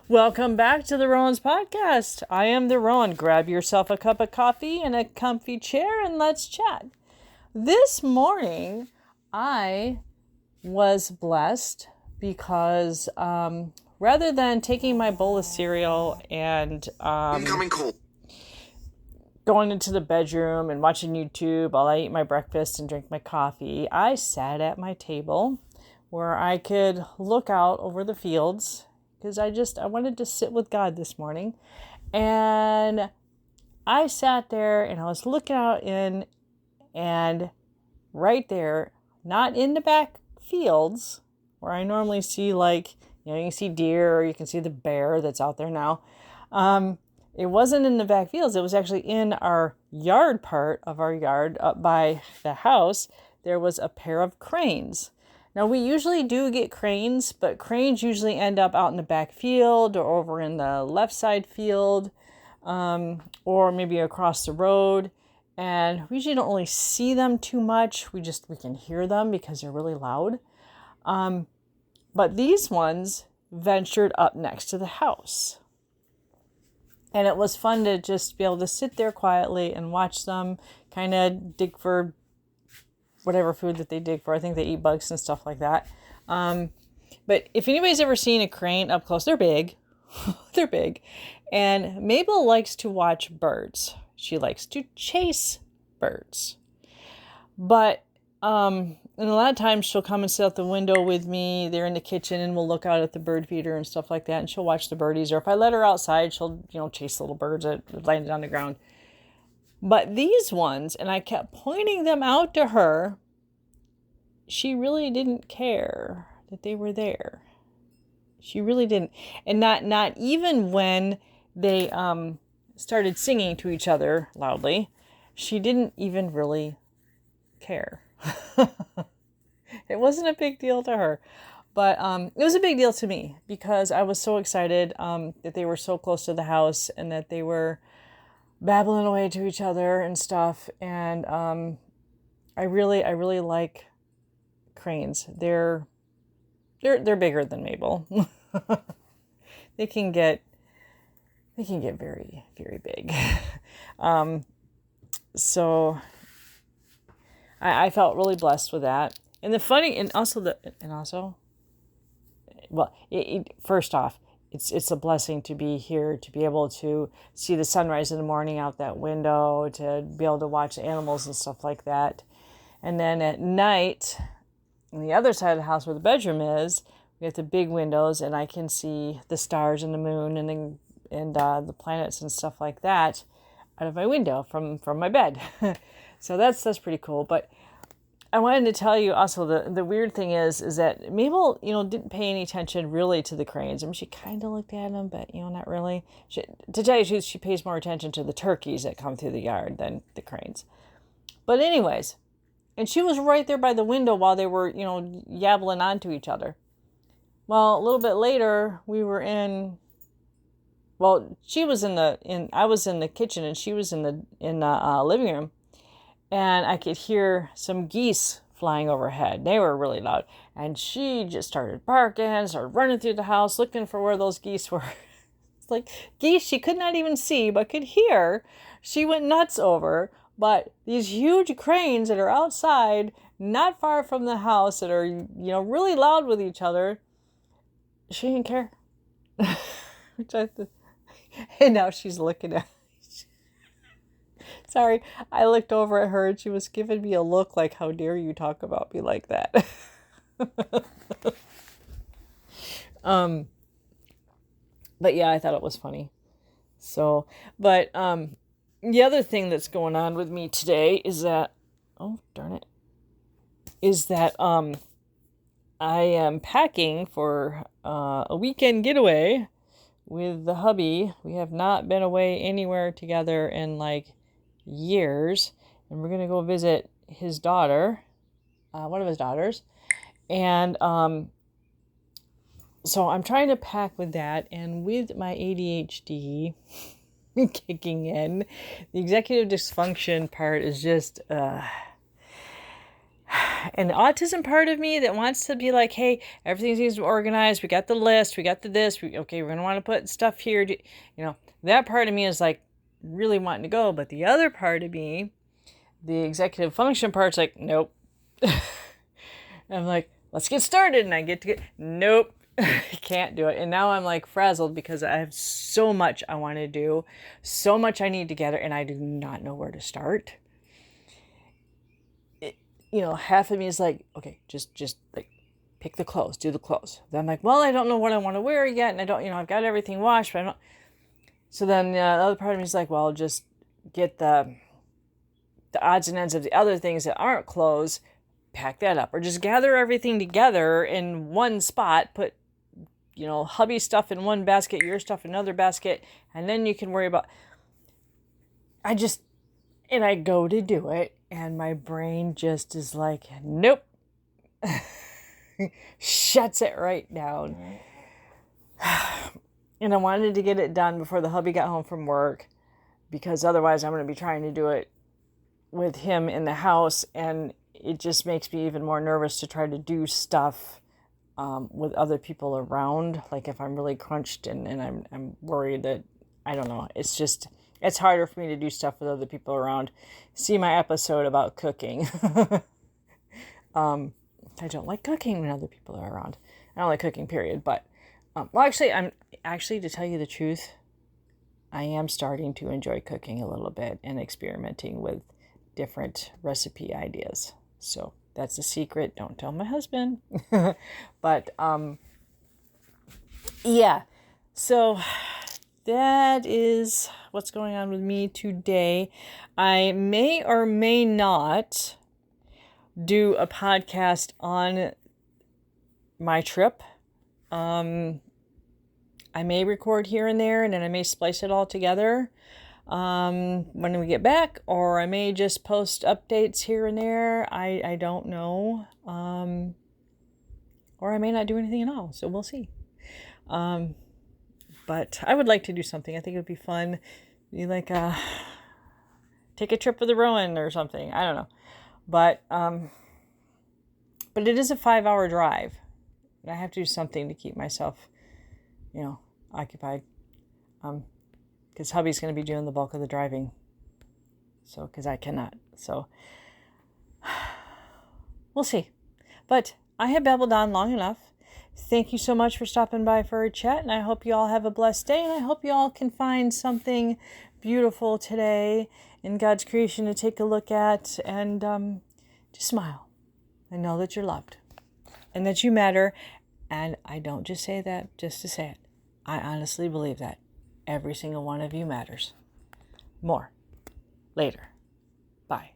Welcome back to the Rowan's podcast. I am the Rowan. Grab yourself a cup of coffee and a comfy chair and let's chat. This morning, I was blessed because rather than taking my bowl of cereal and Incoming call. going into the bedroom and watching YouTube while I eat my breakfast and drink my coffee, I sat at my table where I could look out over the fields because I wanted to sit with God this morning. And I sat there and I was looking out and right there, not in the back fields where I normally see you can see deer or you can see the bear that's out there now. It wasn't in the back fields. It was actually in our yard part of our yard up by the house. There was a pair of cranes. Now, we usually do get cranes, but cranes usually end up out in the back field or over in the left side field, or maybe across the road. And we usually don't really see them too much. We can hear them because they're really loud. But these ones ventured up next to the house. And it was fun to just be able to sit there quietly and watch them kind of dig for whatever food that they dig for. I think they eat bugs and stuff like that. But if anybody's ever seen a crane up close, they're big. They're big. And Mable likes to watch birds. She likes to chase birds. But and a lot of times she'll come and sit out the window with me. They're in the kitchen and we'll look out at the bird feeder and stuff like that. And she'll watch the birdies. Or if I let her outside, she'll, chase little birds that landed on the ground. But these ones, and I kept pointing them out to her, she really didn't care that they were there. She really didn't. And not even when they started singing to each other loudly, she didn't even really care. It wasn't a big deal to her. But it was a big deal to me because I was so excited that they were so close to the house and that they were babbling away to each other and stuff. And I really like cranes. They're bigger than Mable. They can get very, very big. So I felt really blessed with that. And the funny, first off, it's a blessing to be here, to be able to see the sunrise in the morning out that window, to be able to watch the animals and stuff like that. And then at night, on the other side of the house where the bedroom is, we have the big windows, and I can see the stars and the moon and the planets and stuff like that out of my window from my bed. So that's pretty cool. But I wanted to tell you also the weird thing is that Mabel, didn't pay any attention really to the cranes. I mean, she kind of looked at them, but, not really. To tell you the truth, she pays more attention to the turkeys that come through the yard than the cranes. But anyways, and she was right there by the window while they were, yabbling onto each other. Well, a little bit later, she was I was in the kitchen and she was in the living room. And I could hear some geese flying overhead. They were really loud. And she just started barking, started running through the house, looking for where those geese were. It's like geese she could not even see, but could hear. She went nuts over. But these huge cranes that are outside, not far from the house, that are, really loud with each other, she didn't care. And now she's looking at Sorry, I looked over at her and she was giving me a look like, how dare you talk about me like that? But yeah, I thought it was funny. So, but the other thing that's going on with me today is that, oh, darn it, is that I am packing for a weekend getaway with the hubby. We have not been away anywhere together in years, and we're going to go visit his daughter, one of his daughters, and so I'm trying to pack with that, and with my ADHD kicking in, the executive dysfunction part is just And the autism part of me that wants to be like, hey, everything needs to be organized. We got the list. We got the this. Okay, we're going to want to put stuff here. That part of me is like really wanting to go. But the other part of me, the executive function part's like, nope. I'm like, let's get started. And I nope, can't do it. And now I'm like frazzled because I have so much I want to do, so much I need together, and I do not know where to start. Half of me is like, okay, just like pick the clothes, do the clothes. Then I'm like, well, I don't know what I want to wear yet. And I don't, I've got everything washed, but I don't. So then the other part of me is like, well, just get the odds and ends of the other things that aren't clothes, pack that up, or just gather everything together in one spot, put, hubby stuff in one basket, your stuff in another basket, and then you can worry about, and I go to do it, and my brain just is like, nope, shuts it right down. And I wanted to get it done before the hubby got home from work, because otherwise I'm going to be trying to do it with him in the house, and it just makes me even more nervous to try to do stuff with other people around. Like if I'm really crunched and I'm worried that, I don't know, it's harder for me to do stuff with other people around. See my episode about cooking. I don't like cooking when other people are around. I don't like cooking, period. But, to tell you the truth, I am starting to enjoy cooking a little bit and experimenting with different recipe ideas. So that's a secret. Don't tell my husband. But, yeah. So that is what's going on with me today. I may or may not do a podcast on my trip. I may record here and there, and then I may splice it all together when we get back, or I may just post updates here and there. I don't know. Or I may not do anything at all, so we'll see. But I would like to do something. I think it would be fun. Be like take a trip with a Rowan or something. I don't know. But it is a 5-hour drive. I have to do something to keep myself, occupied. Because hubby's going to be doing the bulk of the driving. So, because I cannot. So, we'll see. But I have babbled on long enough. Thank you so much for stopping by for a chat. And I hope you all have a blessed day. And I hope you all can find something beautiful today in God's creation to take a look at. And just smile. And know that you're loved. And that you matter. And I don't just say that just to say it. I honestly believe that. Every single one of you matters. More later. Bye.